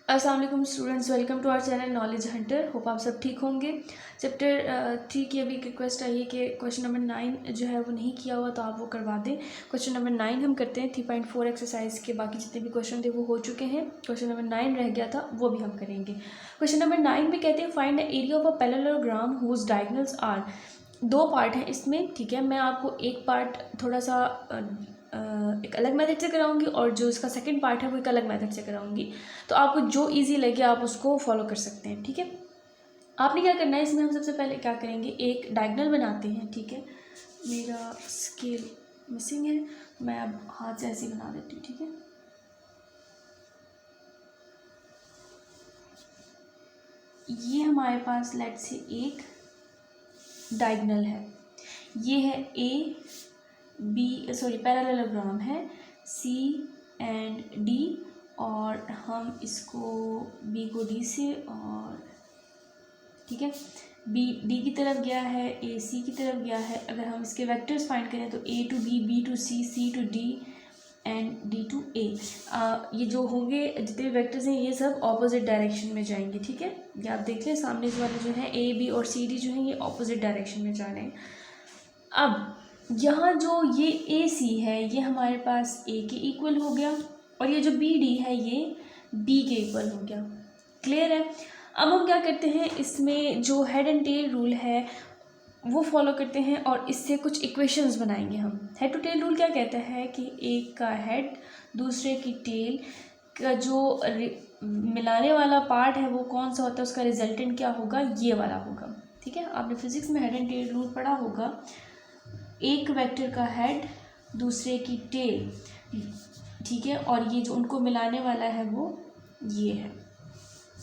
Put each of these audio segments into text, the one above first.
अस्सलाम वालेकुम students, welcome to our channel Knowledge Hunter. Hope आप सब ठीक होंगे। चैप्टर 3 की अभी रिक्वेस्ट आई है कि क्वेश्चन नंबर 9 जो है वो नहीं किया हुआ, तो आप वो करवा दें। क्वेश्चन नंबर 9 हम करते हैं। 3.4 एक्सरसाइज के बाकी जितने भी क्वेश्चन थे वो हो चुके हैं। क्वेश्चन नंबर 9 रह गया था, वो भी हम करेंगे। क्वेश्चन नंबर 9 में कहते हैं find the area of a parallelogram whose diagonals are. दो पार्ट हैं इसमें, ठीक है। मैं आपको एक पार्ट थोड़ा सा एक अलग मेथड से कराऊंगी और जो इसका सेकंड पार्ट है वो एक अलग मेथड से कराऊंगी। तो आपको जो इजी लगे आप उसको फॉलो कर सकते हैं, ठीक है। आपने क्या करना है, इसमें हम सबसे पहले क्या करेंगे, एक डायगोनल बनाते हैं, ठीक है। मेरा स्केल मिसिंग है, मैं अब हाथ से ऐसे बना देती हूँ, ठीक है। ये हमारे पास लेट से एक डायगोनल है, ये है ए बी पैरेललोग्राम है सी एंड डी, और हम इसको बी को डी से, और ठीक है बी डी की तरफ गया है, ए सी की तरफ गया है। अगर हम इसके वेक्टर्स फाइंड करें तो A to B to C to D and D to A. ये जो होंगे जितने वेक्टर्स हैं ये सब ऑपोजिट डायरेक्शन में जाएंगे, ठीक है। ये आप देख लें, सामने से वाले जो है ए बी और सी डी जो है ये ऑपोजिट डायरेक्शन में जा रहे हैं। अब यहाँ जो ये ए सी है ये हमारे पास ए के इक्वल हो गया, और ये जो बी डी है ये बी के इक्वल हो गया। क्लियर है। अब हम क्या करते हैं, इसमें जो हेड एंड टेल रूल है वो फॉलो करते हैं और इससे कुछ इक्वेशंस बनाएंगे हम। हेड टू टेल रूल क्या कहता है कि एक का हेड दूसरे की टेल का जो मिलाने वाला पार्ट है वो कौन सा होता है, उसका रिजल्टेंट क्या होगा, ये वाला होगा, ठीक है। आपने फिजिक्स में हेड एंड टेल रूल पढ़ा होगा। एक वेक्टर का हेड दूसरे की टेल, ठीक है, और ये जो उनको मिलाने वाला है वो ये है,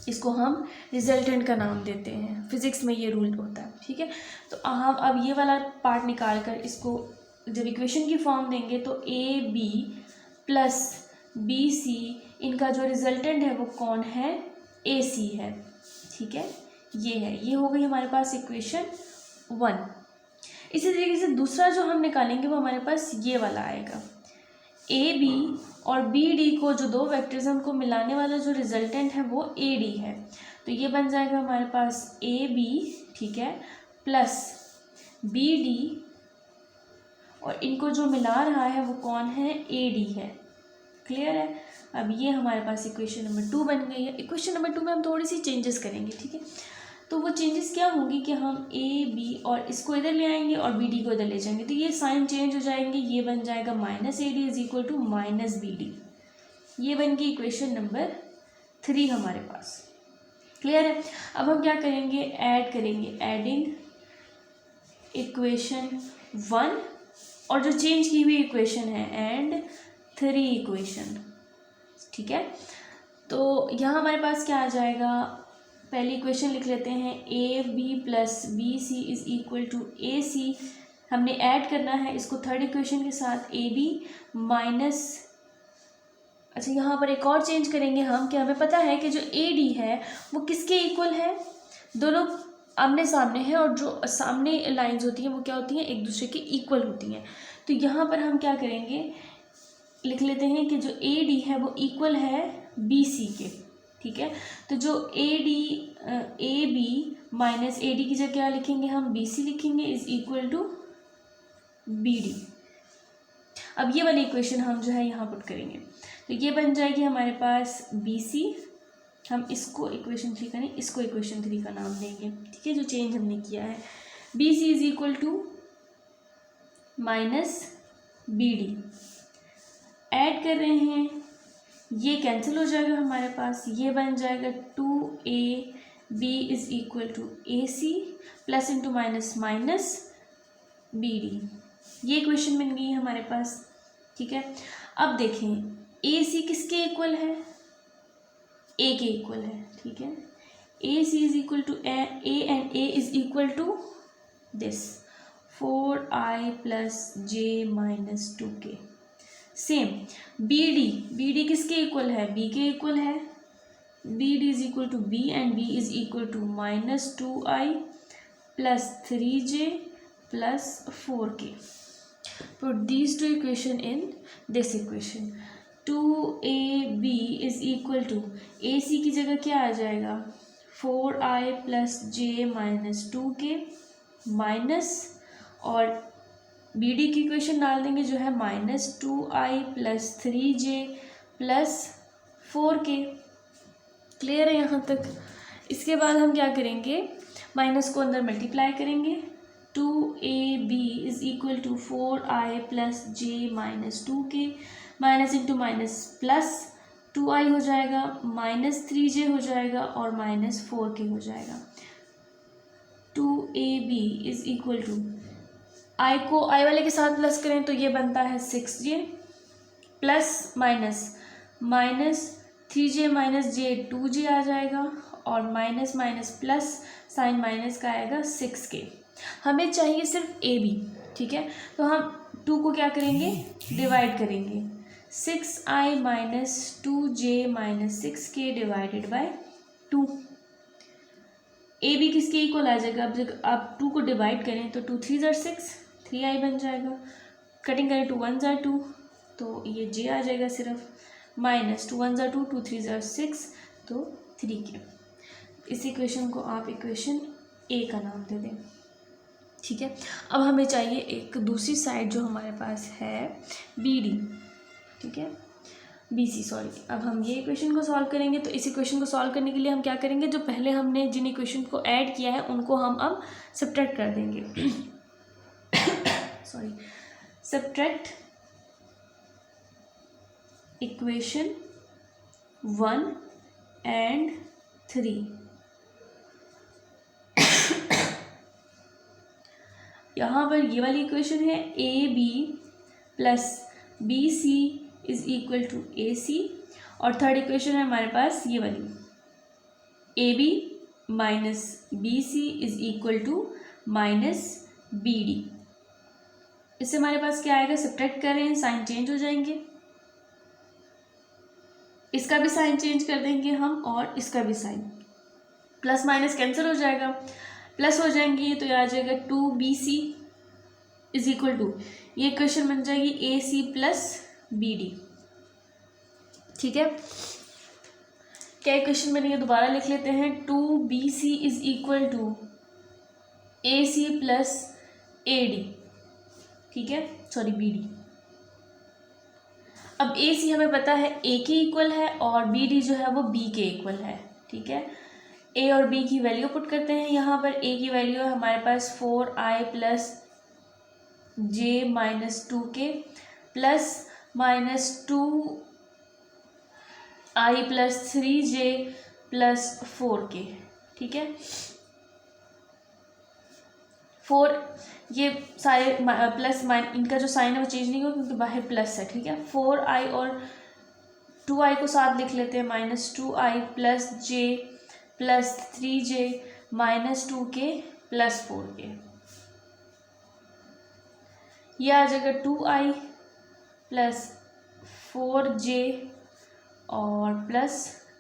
इसको हम रिजल्टेंट का नाम देते हैं। फिजिक्स में ये रूल होता है, ठीक है। तो हम अब ये वाला पार्ट निकाल कर इसको जब इक्वेशन की फॉर्म देंगे तो A B plus B C, इनका जो रिजल्टेंट है वो कौन है, ए सी है, ठीक है। ये है, ये हो गई हमारे पास इक्वेशन 1। इसी तरीके से दूसरा जो हम निकालेंगे वो हमारे पास ये वाला आएगा। ए बी और बी डी को जो दो वेक्टर्स हैं उनको मिलाने वाला जो रिजल्टेंट है वो ए डी है, तो ये बन जाएगा हमारे पास ए बी, ठीक है, प्लस बी डी, और इनको जो मिला रहा है वो कौन है, ए डी है। क्लियर है। अब ये हमारे पास इक्वेशन नंबर 2 बन गई है। इक्वेशन नंबर 2 में हम थोड़ी सी चेंजेस करेंगे, ठीक है। तो वो चेंजेस क्या होंगी कि हम ए बी और इसको इधर ले आएंगे और बी डी को इधर ले जाएंगे, तो ये साइन चेंज हो जाएंगे, ये बन जाएगा minus A D is equal to minus B D. ये बन गई इक्वेशन नंबर 3 हमारे पास। क्लियर है। अब हम क्या करेंगे, ऐड करेंगे, एडिंग इक्वेशन 1 और जो चेंज की हुई इक्वेशन है एंड 3 इक्वेशन, ठीक है। तो यहाँ हमारे पास क्या आ जाएगा, पहली इक्वेशन लिख लेते हैं, A B plus B C is equal to A C. हमने ऐड करना है इसको थर्ड इक्वेशन के साथ, ए बी माइनस, अच्छा यहाँ पर एक और चेंज करेंगे हम कि हमें पता है कि जो ए डी है वो किसके इक्वल है, दोनों आमने सामने हैं और जो सामने लाइंस होती हैं वो क्या होती हैं, एक दूसरे के इक्वल होती हैं। तो यहाँ पर हम क्या करेंगे, लिख लेते हैं कि जो ए डी है वो इक्वल है बी सी के, ठीक है। तो जो A B minus A D की जगह क्या लिखेंगे हम, बी सी लिखेंगे is equal to B D. अब ये वाली इक्वेशन हम जो है यहाँ पुट करेंगे, तो ये बन जाएगी हमारे पास बी सी, हम इसको इक्वेशन 3 का नहीं, इसको इक्वेशन 3 का नाम देंगे, ठीक है, जो चेंज हमने किया है। B C is equal to minus B D, add कर रहे हैं, ये कैंसिल हो जाएगा हमारे पास, ये बन जाएगा 2a b is equal to A C plus into minus minus B D. ये इक्वेशन बन गई हमारे पास, ठीक है। अब देखें ए सी किसके इक्वल है, ए के इक्वल है, ठीक है। A C is equal to A and A is equal to this 4i plus J minus 2k। Same B D किसके इक्वल है, बी के इक्वल है, B D is equal to B and B is equal to minus 2i plus 3j plus 4k। Put these two equation in this equation. 2ab is equal to, A C की जगह क्या आ जाएगा, 4i plus J minus 2k minus, और B D की equation डाल देंगे जो है -2i plus 3j plus 4k। Clear है यहाँ तक। इसके बाद हम क्या करेंगे, माइनस को अंदर मल्टीप्लाई करेंगे, 2ab is equal to 4i plus J minus 2k, minus into minus plus 2i हो जाएगा, माइनस 3j हो जाएगा और माइनस 4k हो जाएगा। 2ab इज इक्वल टू, आई को आई वाले के साथ प्लस करें तो ये बनता है 6j plus minus 3j minus j 2j आ जाएगा, और minus minus plus sign minus का आएगा 6k। हमें चाहिए सिर्फ ए बी, ठीक है। तो हम 2 को क्या करेंगे, डिवाइड करेंगे, 6i minus 2j minus 6k divided by 2। A B किसके इक्वल आ जाएगा, अब जब आप 2 को डिवाइड करें तो 2 3 ज़ार 6, 3i बन जाएगा, कटिंग करें 2 1 ज़ार 2, तो ये j आ जाएगा सिर्फ, माइनस 2 1 ज़ार 2, 2 3 ज़ार 6, तो 3k। इस इक्वेशन को आप इक्वेशन ए का नाम दे दें, ठीक है। अब हमें चाहिए एक दूसरी साइड जो हमारे पास है बी डी, ठीक है, बी सी सॉरी। अब हम ये इक्वेशन को सॉल्व करेंगे, तो इस इक्वेशन को सॉल्व करने के लिए हम क्या करेंगे, जो पहले हमने जिन इक्वेशन को ऐड किया है उनको हम अब सब्ट्रैक्ट कर देंगे सॉरी, सब्ट्रैक्ट इक्वेशन 1 एंड 3। यहाँ पर ये वाली इक्वेशन है A B plus B C is equal to A C, और थर्ड इक्वेशन है हमारे पास ये वाली, A B minus B C is equal to minus B D. इससे हमारे पास क्या आएगा, सब्ट्रैक्ट कर रहे हैं, साइन चेंज हो जाएंगे, इसका भी साइन चेंज कर देंगे हम और इसका भी साइन, प्लस माइनस कैंसिल हो जाएगा, प्लस हो जाएंगे तो ये आ जाएगा 2bc इज इक्वल टू, ये इक्वेशन बन जाएगी ac प्लस bd, ठीक है। क्या इक्वेशन बनी है दोबारा लिख लेते हैं, 2bc is equal to ac plus ad, ठीक है, सॉरी bd। अब ac हमें पता है a के इक्वल है और bd जो है वो b के इक्वल है, ठीक है। a और b की वैल्यू पुट करते हैं, यहाँ पर a की वैल्यू है हमारे पास 4i plus j minus 2k plus minus 2i plus 3j plus 4k, ठीक है। 4 ये सारे प्लस इनका जो साइन है वो चेंज नहीं होगा क्योंकि बाहर प्लस है, ठीक है। 4i और 2i को साथ लिख लेते हैं, minus 2i plus j plus 3j minus 2k plus 4k, ये आ जाएगा 2i प्लस 4j और प्लस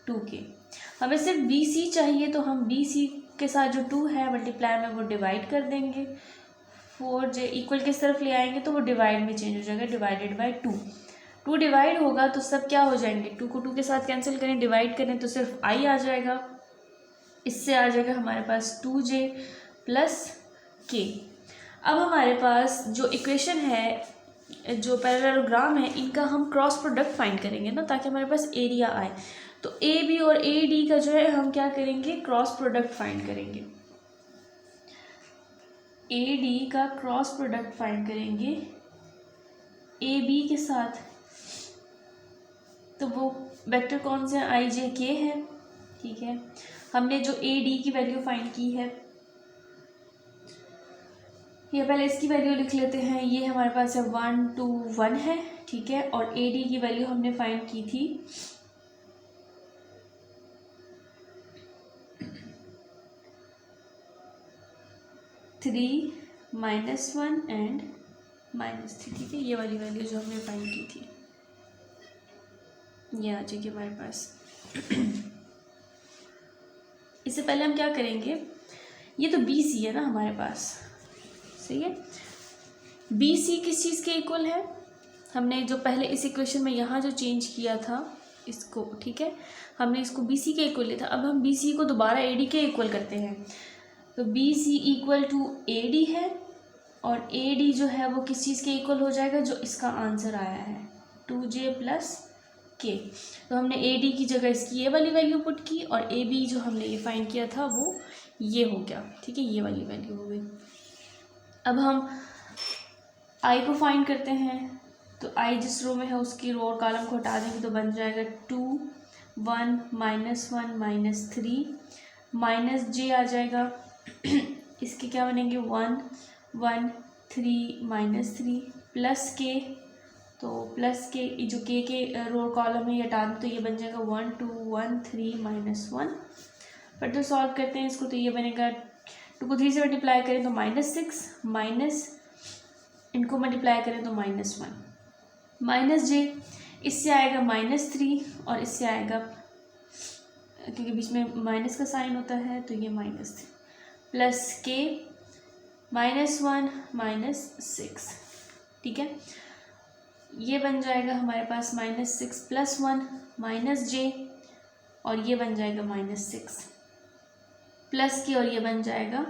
2k। हमें सिर्फ bc चाहिए तो हम bc के साथ जो 2 है मल्टीप्लाई में वो डिवाइड कर देंगे, 4j इक्वल किस तरफ ले आएंगे तो वो डिवाइड में चेंज हो जाएगा, डिवाइडेड बाय 2। 2 डिवाइड होगा तो सब क्या हो जाएंगे, 2 को 2 के साथ कैंसिल करें, डिवाइड करें तो सिर्फ i आ जाएगा, इससे आ जाएगा हमारे पास 2j प्लस k। अब हमारे पास जो इक्वेशन है, जो पैरेललोग्राम है, इनका हम क्रॉस प्रोडक्ट फाइंड करेंगे ना, ताकि हमारे पास एरिया आए। तो ए बी और ए डी का जो है हम क्या करेंगे, क्रॉस प्रोडक्ट फाइंड करेंगे, ए डी का क्रॉस प्रोडक्ट फाइंड करेंगे ए बी के साथ। तो वो वेक्टर कौन से आई जे के है, ठीक है। हमने जो ए डी की वैल्यू फाइंड की है, ये पहले इसकी वैल्यू लिख लेते हैं, ये हमारे पास है 1 2 1 है, ठीक है। और ए डी की वैल्यू हमने फाइंड की थी 3 -1 एंड -3, ठीक है। ये वाली वैल्यू जो हमने फाइंड की थी ये आ जाएगी हमारे पास। इससे पहले हम क्या करेंगे, ये तो बी सी है ना हमारे पास, सही है। बी सी किस चीज़ के इक्वल है, हमने जो पहले इस इक्वेशन में यहाँ जो चेंज किया था इसको, ठीक है, हमने इसको बी सी के इक्वल लिया था। अब हम बी सी को दोबारा ए डी के इक्वल करते हैं, तो B C equal to A D है, और ए डी जो है वो किस चीज़ के इक्वल हो जाएगा, जो इसका आंसर आया है 2j प्लस के। तो हमने ए डी की जगह इसकी ये वाली वैल्यू पुट की, और ए बी जो हमने ये फाइंड किया था वो ये हो गया, ठीक है, ये वाली वैल्यू हो गई। अब हम आई को फाइंड करते हैं, तो आई जिस रो में है उसकी रो और कॉलम को हटा देंगे तो बन जाएगा 2 1 -1 -3 माइनस जे आ जाएगा इसके क्या बनेंगे 1 1 3 -3 प्लस के, तो प्लस के जो के रो कॉलम है ये हटा दें तो ये बन जाएगा 1 2 1 3 -1। फर्दर सॉल्व करते हैं इसको, तो ये बनेगा 2 को 3 से मल्टीप्लाई करें तो -6 माइनस इनको मल्टीप्लाई करें तो -1 माइनस जे, इससे आएगा -3 और इससे आएगा, क्योंकि बीच में माइनस का साइन होता है तो ये -3 प्लस के -1 -6, ठीक है। ये बन जाएगा हमारे पास -6 प्लस 1 माइनस जे, और ये बन जाएगा -6 प्लस के, और ये बन जाएगा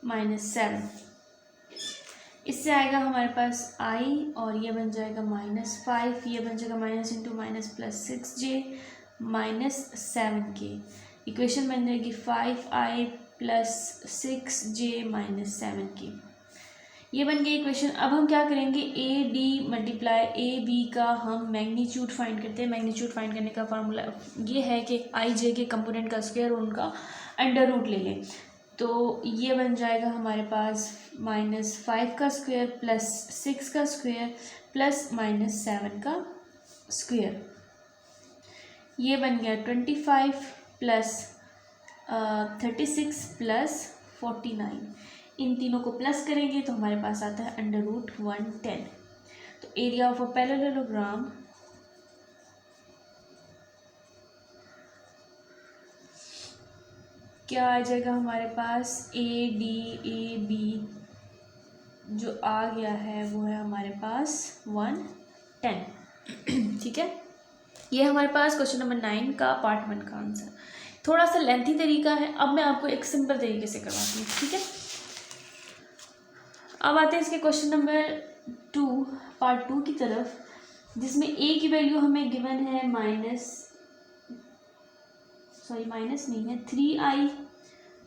-7। इससे आएगा हमारे पास आई, और ये बन जाएगा -5, ये बन जाएगा minus into minus plus 6j -7 के। इक्वेशन बन जाएगी 5i प्लस 6j -7 की। ये बन गई इक्वेशन। अब हम क्या करेंगे, A D multiply A B का हम मैग्नीट्यूड फाइंड करते हैं। मैग्नीट्यूड फाइंड करने का फार्मूला ये है कि आई जे के कंपोनेंट का स्क्वायर और उनका अंडर रूट ले लें, तो ये बन जाएगा हमारे पास -5 का स्क्वायर प्लस 6 का स्क्वायर प्लस -7 का स्क्वायर। ये बन गया 25 प्लस 36 प्लस 49। इन तीनों को प्लस करेंगे तो हमारे पास आता है √110। तो एरिया ऑफ अ पैरेललोग्राम क्या आ जाएगा हमारे पास, ए बी जो आ गया है वो है हमारे पास 110, ठीक है। ये हमारे पास क्वेश्चन नंबर 9 का पार्ट 1 का आंसर। थोड़ा सा लेंथी तरीका है, अब मैं आपको एक सिंपल तरीके से करवाती हूँ, ठीक है। अब आते हैं इसके क्वेश्चन नंबर 2 पार्ट 2 की तरफ, जिसमें ए की वैल्यू हमें गिवन है माइनस नहीं है 3i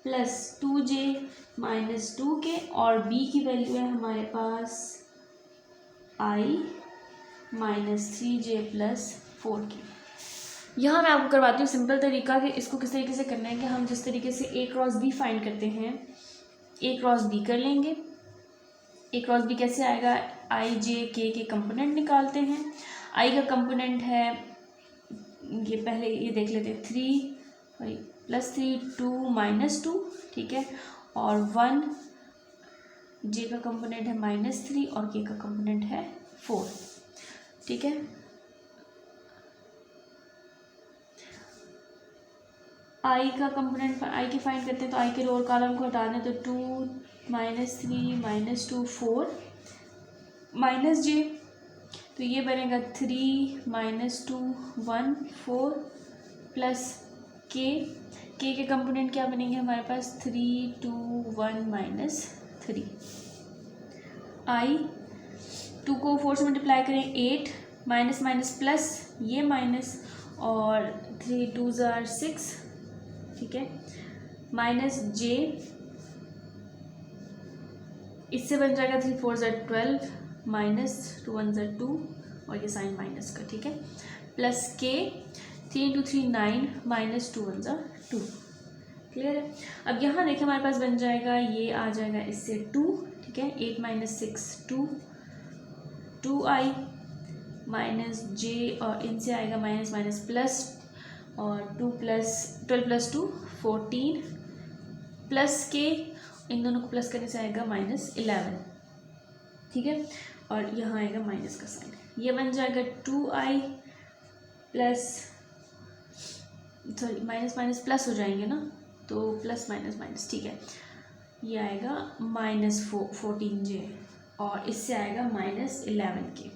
प्लस 2j -2k, और b की वैल्यू है हमारे पास i -3j प्लस 4k। यहाँ मैं आपको करवाती हूँ सिंपल तरीका कि इसको किस तरीके से करना है, कि हम जिस तरीके से a क्रॉस b फाइंड करते हैं, a क्रॉस b कर लेंगे। a क्रॉस b कैसे आएगा, i j k के कंपोनेंट निकालते हैं। i का कंपोनेंट है, ये पहले ये देख लेते हैं, 3 +3 2 -2, ठीक है, और 1 j का कंपोनेंट है -3 और k का कंपोनेंट है 4, ठीक है। i का कंपोनेंट i की फाइंड करते हैं, तो i के रो और कॉलम को हटा दें तो 2 -3 -2 4 -j, तो ये बनेगा 3 -2 1 4 प्लस के के कंपोनेंट क्या बनेंगे हमारे पास, 3 2 1 -3। आई 2 को 4 से मल्टीप्लाई करें 8 माइनस प्लस ये माइनस, और 3 2 6, ठीक है, माइनस जे, इससे बन जाएगा 3 4 12 -2 1 2, और ये साइन माइनस का, ठीक है, प्लस के 3 × 3 9 -2 1 2। क्लियर है। अब यहाँ देखिए हमारे पास बन जाएगा, ये आ जाएगा इससे 2, ठीक है, 8 - 6 2i -j, और इनसे आएगा माइनस प्लस, और 12 + 2 14 प्लस के, इन दोनों को प्लस करने से आएगा -11, ठीक है, और यहाँ आएगा माइनस का साइन। ये बन जाएगा 2i प्लस माइनस प्लस हो जाएंगे ना, तो प्लस माइनस, ठीक है, ये आएगा -14j और इससे आएगा -11 के।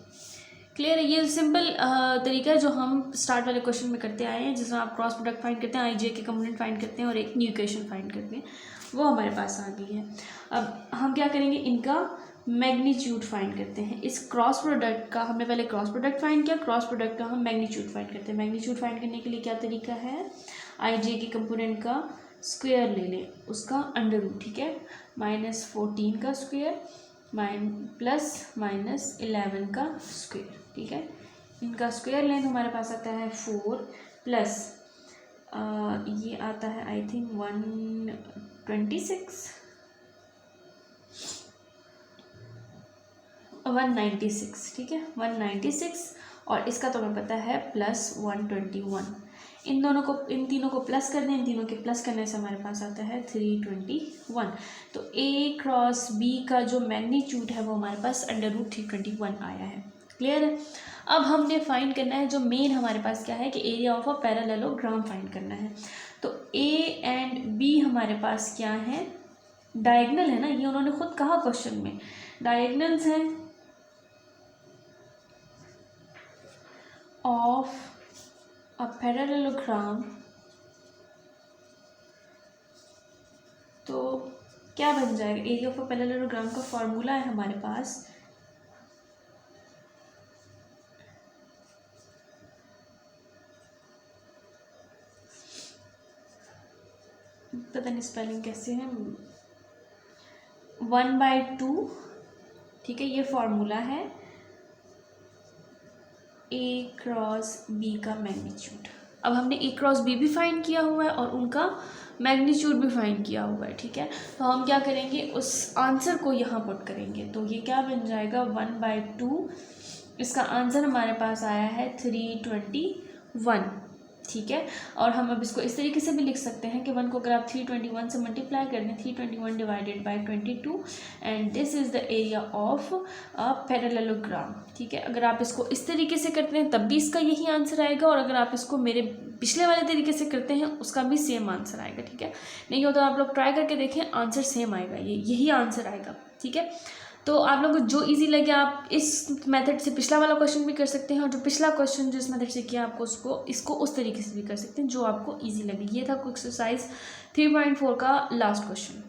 क्लियर है? ये सिंपल तरीका है जो हम स्टार्ट वाले क्वेश्चन में करते आए हैं, जिसमें आप क्रॉस प्रोडक्ट फाइंड करते हैं, आई जे के कंपोनेंट फाइंड करते हैं और एक न्यू इक्वेशन फाइंड करते हैं, वो हमारे पास आ गई है। अब हम क्या करेंगे, इनका मैग्नीट्यूड फाइंड करते हैं। इस क्रॉस प्रोडक्ट का हमने पहले क्रॉस प्रोडक्ट फाइंड किया, क्रॉस प्रोडक्ट का हम मैग्नीट्यूड फाइंड करते हैं। मैग्नीट्यूड फाइंड करने के लिए क्या तरीका है, आई जे के कंपोनेंट का स्क्वायर ले लें, उसका अंडर रूट, ठीक है, -14 का स्क्वायर प्लस -11 का स्क्वायर, ठीक है। इनका स्क्वायर लें तो हमारे पास आता है 4 प्लस ये आता है आई थिंक 196, ठीक है, 196 और इसका तो हमें पता है +121। इन तीनों को प्लस कर दें, इन तीनों के प्लस करने से हमारे पास आता है 321। तो A क्रॉस B का जो मैग्नीट्यूड है वो हमारे पास √321 आया है। क्लियर है? अब हमने फाइंड करना है, जो मेन हमारे पास क्या है कि area of a parallelogram find करना है। तो A एंड B हमारे पास क्या है, डायगोनल है ना, ये उन्होंने खुद कहा क्वेश्चन में, डायगोनल्स हैं ऑफ अ पैरेललोग्राम। तो क्या बन जाएगा, एरिया ऑफ अ पैरेललोग्राम का फॉर्मूला है हमारे पास, पता नहीं स्पेलिंग कैसे है, 1/2, ठीक है, ये फॉर्मूला है A क्रॉस B का मैग्नीट्यूड। अब हमने A क्रॉस B भी फाइंड किया हुआ है और उनका मैग्नीट्यूड भी फाइंड किया हुआ है, ठीक है। तो हम क्या करेंगे, उस आंसर को यहाँ पुट करेंगे, तो ये क्या बन जाएगा 1/2, इसका आंसर हमारे पास आया है 321, ठीक है। और हम अब इसको इस तरीके से भी लिख सकते हैं कि 1 को अगर आप 321 से मल्टीप्लाई कर दें, 321 divided by 22 and this is the area of a parallelogram, ठीक है। अगर आप इसको इस तरीके से करते हैं तब भी इसका यही आंसर आएगा, और अगर आप इसको मेरे पिछले वाले तरीके से करते हैं उसका भी सेम आंसर आएगा, ठीक है। नहीं हो तो आप लोग ट्राई करके देखें, आंसर सेम आएगा, यही आंसर आएगा, ठीक है। तो आप लोग को जो इजी लगे आप इस मेथड से पिछला वाला क्वेश्चन भी कर सकते हैं, और जो पिछला क्वेश्चन जिस मेथड से किया आपको इसको उस तरीके से भी कर सकते हैं जो आपको इजी लगे। ये था एक्सरसाइज 3.4 का लास्ट क्वेश्चन।